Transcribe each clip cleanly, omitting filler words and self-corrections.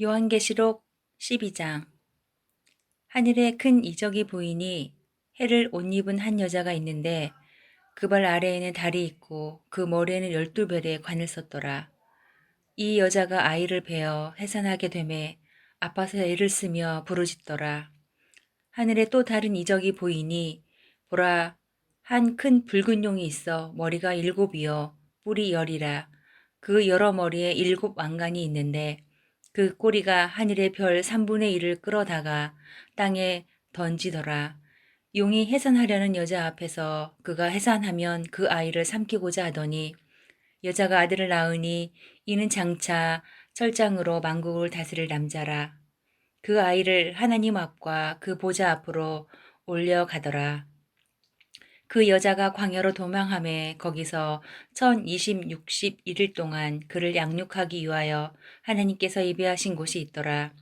요한계시록 12장. 하늘에 큰 이적이 보이니 해를 옷 입은 한 여자가 있는데 그 발 아래에는 달이 있고 그 머리에는 12별의 관을 썼더라. 이 여자가 아이를 베어 해산하게 되매 아파서 애를 쓰며 부르짖더라. 하늘에 또 다른 이적이 보이니 보라, 한 큰 붉은 용이 있어 머리가 7이요 뿔이 10이라. 그 여러 머리에 7왕관이 있는데 그 꼬리가 하늘의 별 3분의 1을 끌어다가 땅에 던지더라. 용이 해산하려는 여자 앞에서 그가 해산하면 그 아이를 삼키고자 하더니 여자가 아들을 낳으니 이는 장차 철장으로 만국을 다스릴 남자라. 그 아이를 하나님 앞과 그 보좌 앞으로 올려가더라. 그 여자가 광야로 도망하매 거기서 1021일 동안 그를 양육하기 위하여 하나님께서 예배하신 곳이 있더라.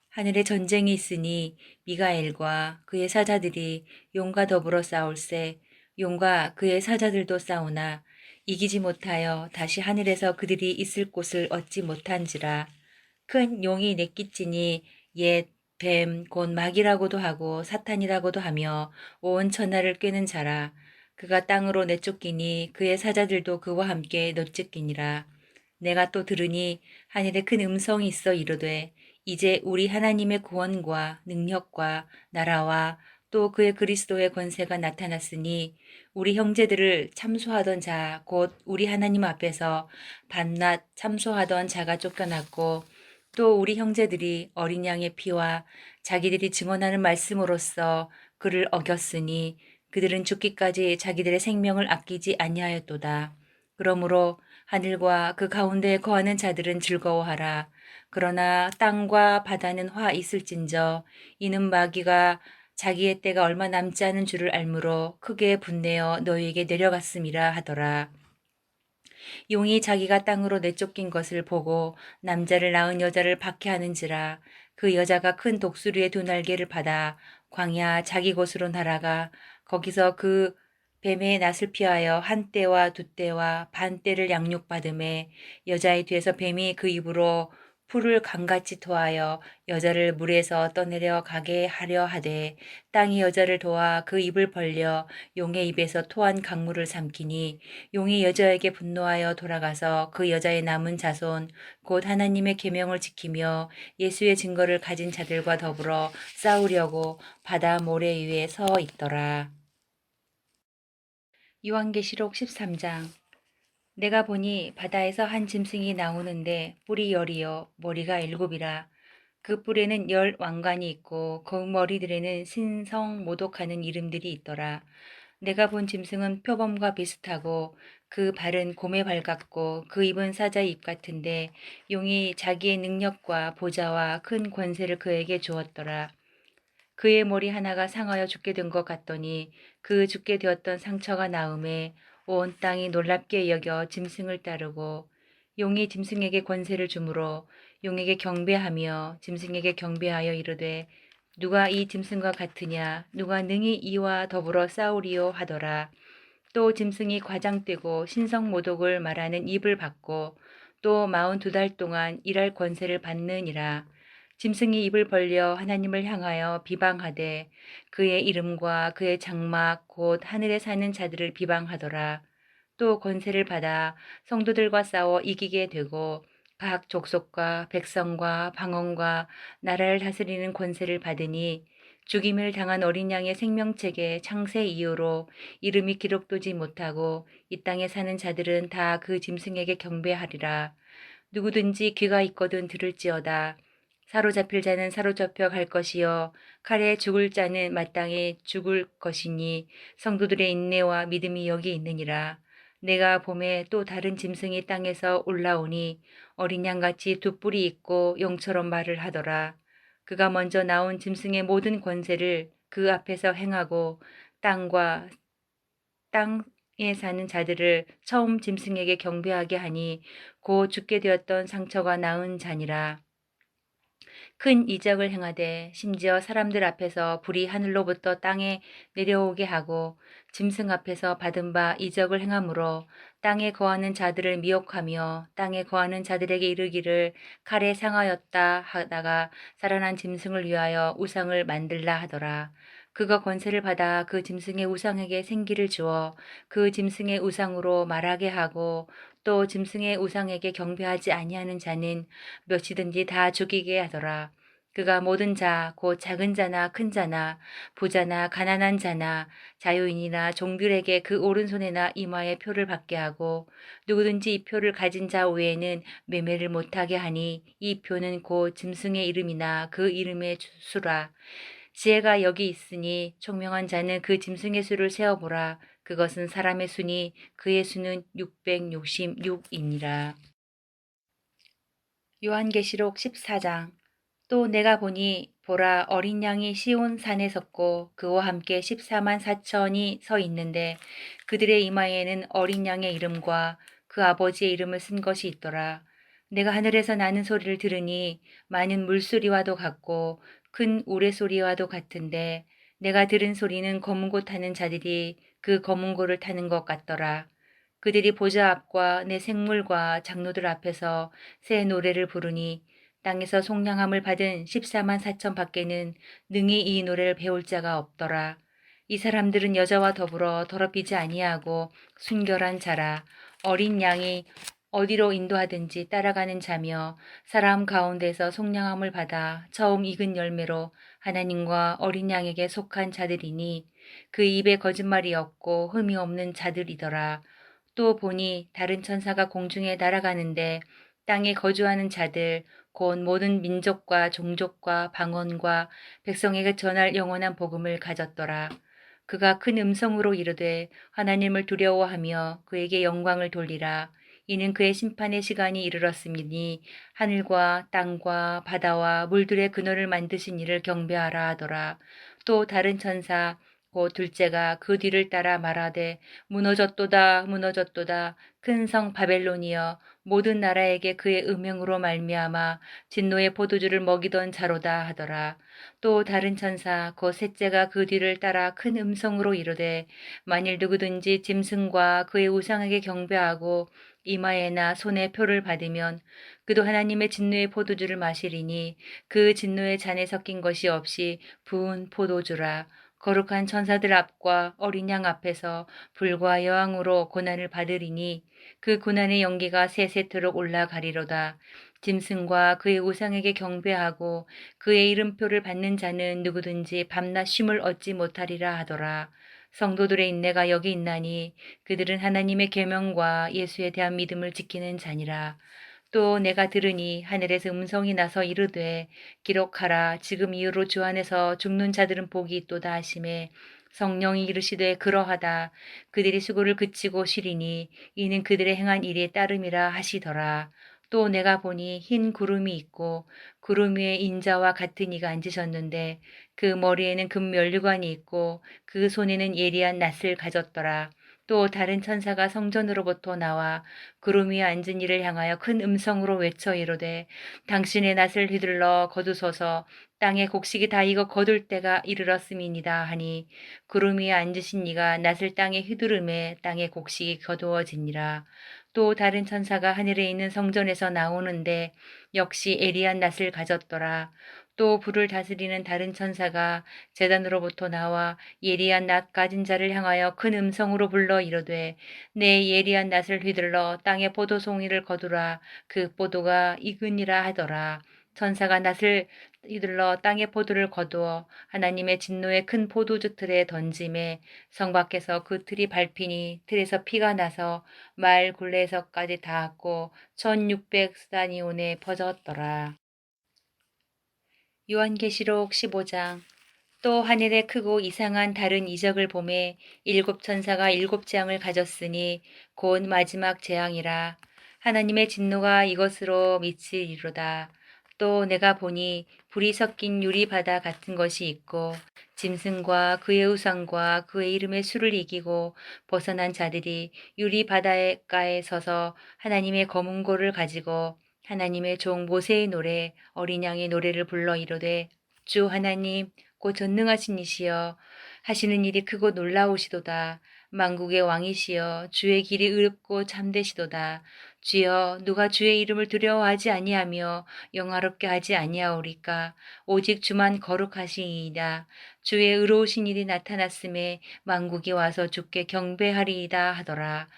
하늘에 전쟁이 있으니 미가엘과 그의 사자들이 용과 더불어 싸울세 용과 그의 사자들도 싸우나 이기지 못하여 다시 하늘에서 그들이 있을 곳을 얻지 못한지라. 큰 용이 내끼치니 옛 뱀, 곧 마귀라고도 하고 사탄이라고도 하며 온 천하를 꿰는 자라. 그가 땅으로 내쫓기니 그의 사자들도 그와 함께 내쫓기니라. 내가 또 들으니 하늘에 큰 음성이 있어 이르되 이제 우리 하나님의 구원과 능력과 나라와 또 그의 그리스도의 권세가 나타났으니 우리 형제들을 참소하던 자 곧 우리 하나님 앞에서 밤낮 참소하던 자가 쫓겨났고 또 우리 형제들이 어린 양의 피와 자기들이 증언하는 말씀으로써 그를 어겼으니 그들은 죽기까지 자기들의 생명을 아끼지 아니하였도다. 그러므로 하늘과 그 가운데에 거하는 자들은 즐거워하라. 그러나 땅과 바다는 화 있을진저 이는 마귀가 자기의 때가 얼마 남지 않은 줄을 알므로 크게 분내어 너희에게 내려갔음이라 하더라. 용이 자기가 땅으로 내쫓긴 것을 보고 남자를 낳은 여자를 박해하는지라. 그 여자가 큰 독수리의 두 날개를 받아 광야 자기 곳으로 날아가 거기서 그 뱀의 낯을 피하여 한 떼와 두 떼와 반 떼를 양육받음에 여자의 뒤에서 뱀이 그 입으로 풀을 강같이 토하여 여자를 물에서 떠내려 가게 하려 하되 땅이 여자를 도와 그 입을 벌려 용의 입에서 토한 강물을 삼키니 용이 여자에게 분노하여 돌아가서 그 여자의 남은 자손 곧 하나님의 계명을 지키며 예수의 증거를 가진 자들과 더불어 싸우려고 바다 모래 위에 서 있더라. 요한계시록 13장. 내가 보니 바다에서 한 짐승이 나오는데 뿔이 10이요 머리가 7이라. 그 뿔에는 10왕관이 있고 그 머리들에는 신성 모독하는 이름들이 있더라. 내가 본 짐승은 표범과 비슷하고 그 발은 곰의 발 같고 그 입은 사자의 입 같은데 용이 자기의 능력과 보좌와 큰 권세를 그에게 주었더라. 그의 머리 하나가 상하여 죽게 된 것 같더니 그 죽게 되었던 상처가 나음에 온 땅이 놀랍게 여겨 짐승을 따르고 용이 짐승에게 권세를 주므로 용에게 경배하며 짐승에게 경배하여 이르되 누가 이 짐승과 같으냐 누가 능히 이와 더불어 싸우리요 하더라. 또 짐승이 과장되고 신성모독을 말하는 입을 받고 또 42달 동안 일할 권세를 받느니라. 짐승이 입을 벌려 하나님을 향하여 비방하되 그의 이름과 그의 장막 곧 하늘에 사는 자들을 비방하더라. 또 권세를 받아 성도들과 싸워 이기게 되고 각 족속과 백성과 방언과 나라를 다스리는 권세를 받으니 죽임을 당한 어린 양의 생명책에 창세 이후로 이름이 기록되지 못하고 이 땅에 사는 자들은 다 그 짐승에게 경배하리라. 누구든지 귀가 있거든 들을지어다. 사로잡힐 자는 사로잡혀 갈 것이요 칼에 죽을 자는 마땅히 죽을 것이니 성도들의 인내와 믿음이 여기 있느니라. 내가 봄에 또 다른 짐승이 땅에서 올라오니 어린 양같이 두 뿔이 있고 용처럼 말을 하더라. 그가 먼저 나온 짐승의 모든 권세를 그 앞에서 행하고 땅과 땅에 사는 자들을 처음 짐승에게 경배하게 하니 곧 죽게 되었던 상처가 나은 자니라. 큰 이적을 행하되 심지어 사람들 앞에서 불이 하늘로부터 땅에 내려오게 하고 짐승 앞에서 받은 바 이적을 행함으로 땅에 거하는 자들을 미혹하며 땅에 거하는 자들에게 이르기를 칼에 상하였다 하다가 살아난 짐승을 위하여 우상을 만들라 하더라. 그가 권세를 받아 그 짐승의 우상에게 생기를 주어 그 짐승의 우상으로 말하게 하고 또 짐승의 우상에게 경배하지 아니하는 자는 몇이든지 다 죽이게 하더라. 그가 모든 자, 곧 작은 자나 큰 자나 부자나 가난한 자나 자유인이나 종들에게 그 오른손에나 이마에 표를 받게 하고 누구든지 이 표를 가진 자 외에는 매매를 못하게 하니 이 표는 곧 짐승의 이름이나 그 이름의 수라. 지혜가 여기 있으니 총명한 자는 그 짐승의 수를 세어보라. 그것은 사람의 수니 그의 수는 666이니라. 요한계시록 14장. 또 내가 보니 보라 어린 양이 시온 산에 섰고 그와 함께 14만 4천이 서 있는데 그들의 이마에는 어린 양의 이름과 그 아버지의 이름을 쓴 것이 있더라. 내가 하늘에서 나는 소리를 들으니 많은 물소리와도 같고 큰 우레소리와도 같은데 내가 들은 소리는 검은 고 타는 자들이 그 검은 고를 타는 것 같더라. 그들이 보좌 앞과 내 생물과 장로들 앞에서 새 노래를 부르니 땅에서 속량함을 받은 14만 4천 밖에는 능히 이 노래를 배울 자가 없더라. 이 사람들은 여자와 더불어 더럽히지 아니하고 순결한 자라. 어린 양이 어디로 인도하든지 따라가는 자며 사람 가운데서 속량함을 받아 처음 익은 열매로 하나님과 어린 양에게 속한 자들이니 그 입에 거짓말이 없고 흠이 없는 자들이더라. 또 보니 다른 천사가 공중에 날아가는데 땅에 거주하는 자들 곧 모든 민족과 종족과 방언과 백성에게 전할 영원한 복음을 가졌더라. 그가 큰 음성으로 이르되 하나님을 두려워하며 그에게 영광을 돌리라. 이는 그의 심판의 시간이 이르렀으니 하늘과 땅과 바다와 물들의 근원을 만드신 이를 경배하라 하더라. 또 다른 천사 곧 둘째가 그 뒤를 따라 말하되 무너졌도다 무너졌도다 큰 성 바벨론이여 모든 나라에게 그의 음행으로 말미암아 진노의 포도주를 먹이던 자로다 하더라. 또 다른 천사 곧 셋째가 그 뒤를 따라 큰 음성으로 이르되 만일 누구든지 짐승과 그의 우상에게 경배하고 이마에나 손에 표를 받으면 그도 하나님의 진노의 포도주를 마시리니 그 진노의 잔에 섞인 것이 없이 부은 포도주라. 거룩한 천사들 앞과 어린 양 앞에서 불과 여왕으로 고난을 받으리니 그 고난의 연기가 세세토록 올라가리로다. 짐승과 그의 우상에게 경배하고 그의 이름표를 받는 자는 누구든지 밤낮 쉼을 얻지 못하리라 하더라. 성도들의 인내가 여기 있나니 그들은 하나님의 계명과 예수에 대한 믿음을 지키는 자니라. 또 내가 들으니 하늘에서 음성이 나서 이르되 기록하라 지금 이후로 주 안에서 죽는 자들은 복이 있도다 하심에 성령이 이르시되 그러하다 그들이 수고를 그치고 쉬리니 이는 그들의 행한 일에 따름이라 하시더라. 또 내가 보니 흰 구름이 있고 구름 위에 인자와 같은 이가 앉으셨는데 그 머리에는 금면류관이 있고 그 손에는 예리한 낫을 가졌더라. 또 다른 천사가 성전으로부터 나와 구름 위에 앉은 이를 향하여 큰 음성으로 외쳐 이르되 당신의 낫을 휘둘러 거두소서 땅의 곡식이 다 익어 거둘 때가 이르렀음이니이다 하니 구름 위에 앉으신 이가 낫을 땅에 휘두르매 땅의 곡식이 거두어지니라. 또 다른 천사가 하늘에 있는 성전에서 나오는데 역시 예리한 낫을 가졌더라. 또 불을 다스리는 다른 천사가 제단으로부터 나와 예리한 낫 가진 자를 향하여 큰 음성으로 불러 이르되 내 예리한 낫을 휘둘러 땅의 포도송이를 거두라 그 포도가 익으니라 하더라. 천사가 낫을 휘둘러 땅의 포도를 거두어 하나님의 진노의 큰 포도주 틀에 던짐에 성 밖에서 그 틀이 밟히니 틀에서 피가 나서 말 굴레에서까지 닿았고 1600스다니온에 퍼졌더라. 요한계시록 15장. 또 하늘에 크고 이상한 다른 이적을 보매 일곱 천사가 일곱 재앙을 가졌으니 곧 마지막 재앙이라. 하나님의 진노가 이것으로 미치리로다. 또 내가 보니 불이 섞인 유리바다 같은 것이 있고 짐승과 그의 우상과 그의 이름의 수를 이기고 벗어난 자들이 유리바다가에 서서 하나님의 검은 고를 가지고 하나님의 종 모세의 노래 어린 양의 노래를 불러 이르되 주 하나님 곧 전능하신 이시여 하시는 일이 크고 놀라우시도다. 만국의 왕이시여 주의 길이 의롭고 참되시도다. 주여 누가 주의 이름을 두려워하지 아니하며 영화롭게 하지 아니하오리까. 오직 주만 거룩하시이다. 주의 의로우신 일이 나타났음에 만국이 와서 주께 경배하리이다 하더라.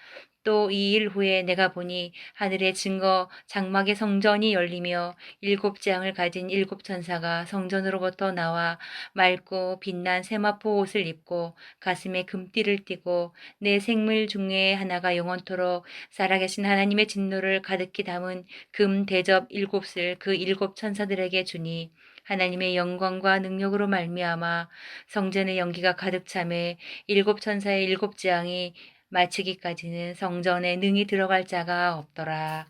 또 이 일 후에 내가 보니 하늘의 증거 장막의 성전이 열리며 일곱 재앙을 가진 일곱 천사가 성전으로부터 나와 맑고 빛난 세마포 옷을 입고 가슴에 금띠를 띠고 내 생물 중에 하나가 영원토록 살아계신 하나님의 진노를 가득히 담은 금 대접 일곱을 그 일곱 천사들에게 주니 하나님의 영광과 능력으로 말미암아 성전의 연기가 가득 차매 일곱 천사의 일곱 재앙이 마치기까지는 성전에 능히 들어갈 자가 없더라.